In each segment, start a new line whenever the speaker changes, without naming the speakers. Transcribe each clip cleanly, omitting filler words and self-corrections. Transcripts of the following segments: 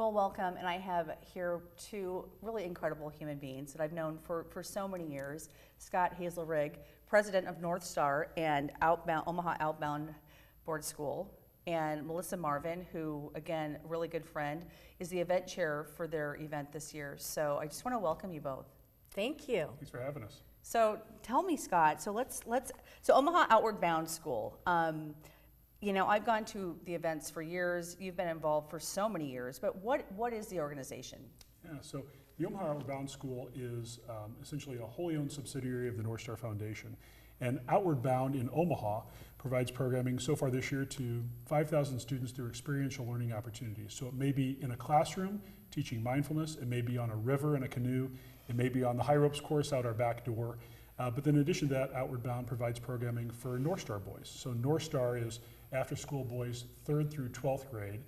Well, welcome, and I have here two really incredible human beings that I've known for so many years. Scott Hazelrig, president of NorthStar and Omaha Outbound Board School, and Melissa Marvin, who, again, a really good friend, is the event chair for their event this year. So I just want to welcome you both.
Thank you.
Thanks for having us.
So tell me, Scott, so so Omaha Outward Bound School, you know, I've gone to the events for years. You've been involved for so many years, but what is the organization?
Yeah, so the Omaha Outward Bound School is essentially a wholly owned subsidiary of the NorthStar Foundation. And Outward Bound in Omaha provides programming so far this year to 5,000 students through experiential learning opportunities. So it may be in a classroom teaching mindfulness, it may be on a river in a canoe, it may be on the high ropes course out our back door. But then in addition to that, Outward Bound provides programming for NorthStar boys. So NorthStar is after school boys 3rd through 12th grade.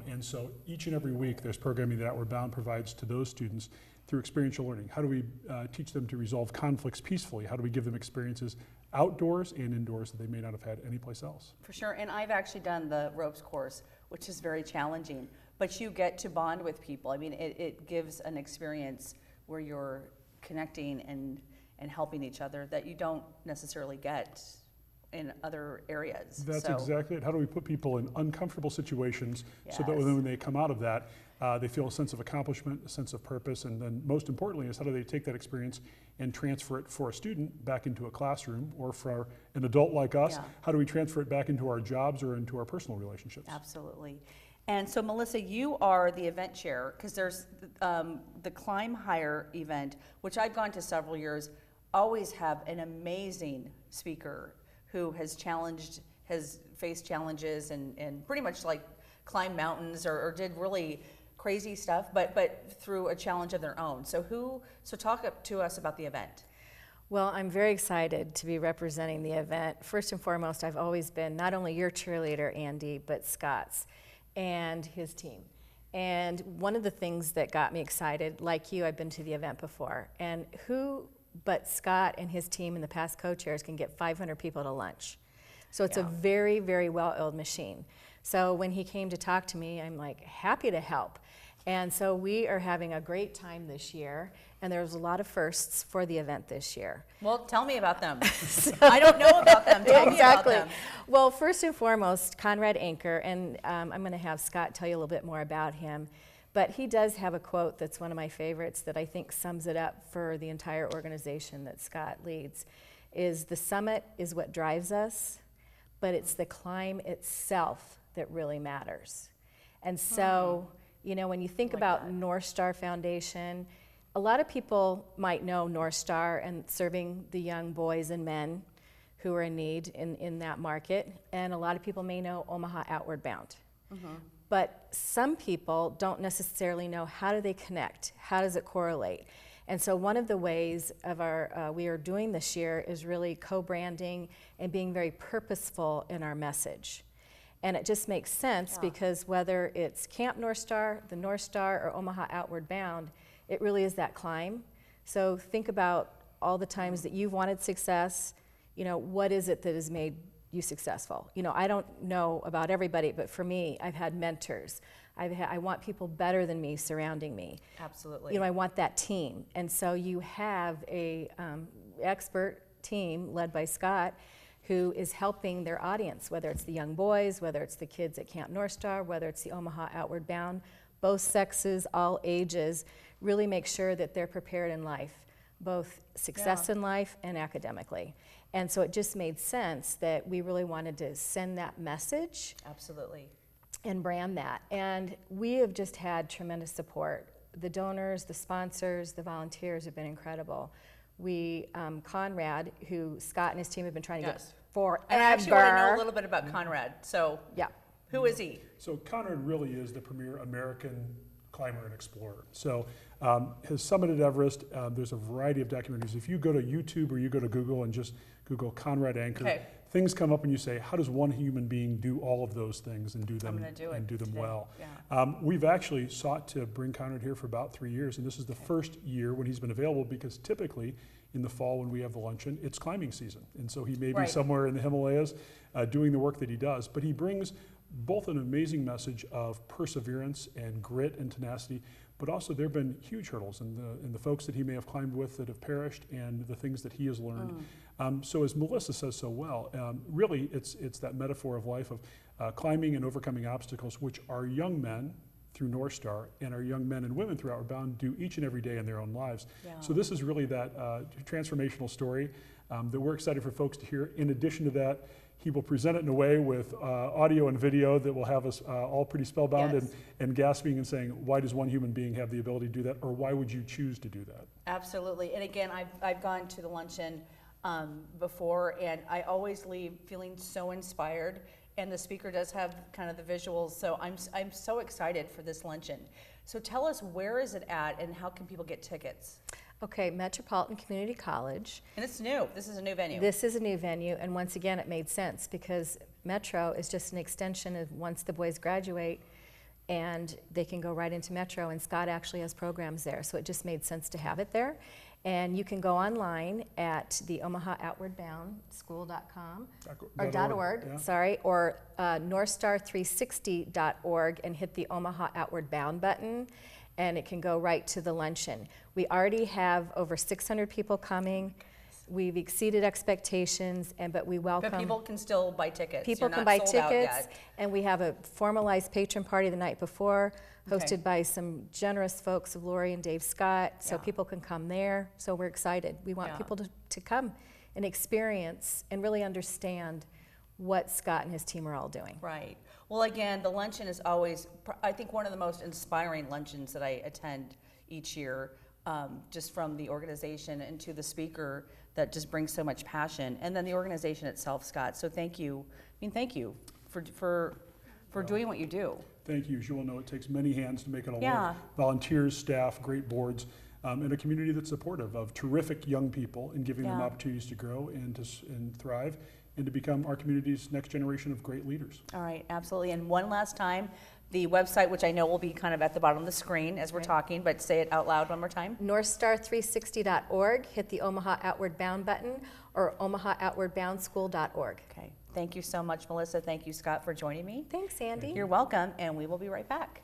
And so each and every week there's programming that Outward Bound provides to those students through experiential learning. How do we teach them to resolve conflicts peacefully? How do we give them experiences outdoors and indoors that they may not have had anyplace else?
For sure, and I've actually done the ropes course, which is very challenging, but you get to bond with people. I mean, it gives an experience where you're connecting and helping each other that you don't necessarily get in other areas.
That's exactly it. How do we put people in uncomfortable situations so that when they come out of that, they feel a sense of accomplishment, a sense of purpose, and then most importantly is how do they take that experience and transfer it for a student back into a classroom, or for an adult like us, how do we transfer it back into our jobs or into our personal relationships?
Absolutely. And so Melissa, you are the event chair, because there's the Climb Higher event, which I've gone to several years, always have an amazing speaker who has faced challenges and pretty much like climbed mountains or did really crazy stuff, but through a challenge of their own. So talk to us about the event.
Well, I'm very excited to be representing the event. First and foremost, I've always been not only your cheerleader, Andy, but Scott's and his team. And one of the things that got me excited, like you, I've been to the event before, and who but Scott and his team and the past co-chairs can get 500 people to lunch. So it's a very, very well-oiled machine. So when he came to talk to me, I'm like happy to help. And so we are having a great time this year, and there's a lot of firsts for the event this year.
Well, tell me about them. I don't know about them. Tell me about them.
Well, first and foremost, Conrad Anker, and I'm going to have Scott tell you a little bit more about him. But he does have a quote that's one of my favorites that I think sums it up for the entire organization that Scott leads, is the summit is what drives us, but it's the climb itself that really matters. And so, you know, when you think about NorthStar Foundation, a lot of people might know NorthStar and serving the young boys and men who are in need in that market, and a lot of people may know Omaha Outward Bound. But some people don't necessarily know how do they connect, how does it correlate. And so one of the ways of we are doing this year is really co-branding and being very purposeful in our message. And it just makes sense because whether it's Camp NorthStar, the NorthStar, or Omaha Outward Bound, it really is that climb. So think about all the times that you've wanted success, you know, what is it that has made you successful? You know, I don't know about everybody, but for me, I've had mentors. I want people better than me surrounding me.
Absolutely.
You know, I want that team. And so you have a expert team led by Scott who is helping their audience, whether it's the young boys, whether it's the kids at Camp NorthStar, whether it's the Omaha Outward Bound, both sexes, all ages, really make sure that they're prepared in life, both success in life and academically. And so it just made sense that we really wanted to send that message.
Absolutely.
And brand that. And we have just had tremendous support. The donors, the sponsors, the volunteers have been incredible. Conrad, who Scott and his team have been trying to get forever.
And I actually want to know a little bit about Conrad. So who is he?
So Conrad really is the premier American climber and explorer. So has summited Everest. There's a variety of documentaries. If you go to YouTube or you go to Google and just Google Conrad Anker, things come up and you say, how does one human being do all of those things and do them well? We've actually sought to bring Conrad here for about 3 years, and this is the first year when he's been available, because typically in the fall when we have the luncheon, it's climbing season. And so he may be somewhere in the Himalayas doing the work that he does, but he brings both an amazing message of perseverance and grit and tenacity, but also there have been huge hurdles in the folks that he may have climbed with that have perished and the things that he has learned. So as Melissa says so well, really it's that metaphor of life of climbing and overcoming obstacles, which our young men through NorthStar and our young men and women through Outward Bound do each and every day in their own lives.
Yeah.
So this is really that transformational story that we're excited for folks to hear. In addition to that, he will present it in a way with audio and video that will have us all pretty spellbound
Yes.
and gasping and saying, why does one human being have the ability to do that, or why would you choose to do that?
Absolutely. And again, I've gone to the luncheon before, and I always leave feeling so inspired. And the speaker does have kind of the visuals, so I'm so excited for this luncheon. So tell us, where is it at, and how can people get tickets?
Okay, Metropolitan Community College.
And it's new. This is a new venue.
This is a new venue, and once again, it made sense because Metro is just an extension of once the boys graduate, and they can go right into Metro, and Scott actually has programs there, so it just made sense to have it there. And you can go online at the OmahaOutwardBoundSchool.com or .org,
yeah.
sorry, or NorthStar360.org and hit the Omaha Outward Bound button, and it can go right to the luncheon. We already have over 600 people coming. We've exceeded expectations, but we welcome.
But people can still buy tickets.
People
You're
can
not
buy
sold out
tickets,
yet.
and we have a formalized patron party the night before, hosted
Okay.
by some generous folks of Lori and Dave Scott, so
Yeah.
people can come there. So we're excited. We want
Yeah.
people to come and experience and really understand what Scott and his team are all doing.
Right. Well, again, the luncheon is always, I think, one of the most inspiring luncheons that I attend each year, just from the organization and to the speaker that just brings so much passion, and then the organization itself, Scott. So thank you. I mean, thank you for doing what you do.
Thank you. As you all know, it takes many hands to make it all
Yeah.
work. Volunteers, staff, great boards, and a community that's supportive of terrific young people and giving them
Yeah.
opportunities to grow and and thrive and to become our community's next generation of great leaders.
All right, absolutely. And one last time, the website, which I know will be kind of at the bottom of the screen as we're talking, but say it out loud one more time.
NorthStar360.org, hit the Omaha Outward Bound button, or OmahaOutwardBoundSchool.org.
Okay. Thank you so much, Melissa. Thank you, Scott, for joining me.
Thanks, Andy.
You're welcome, and we will be right back.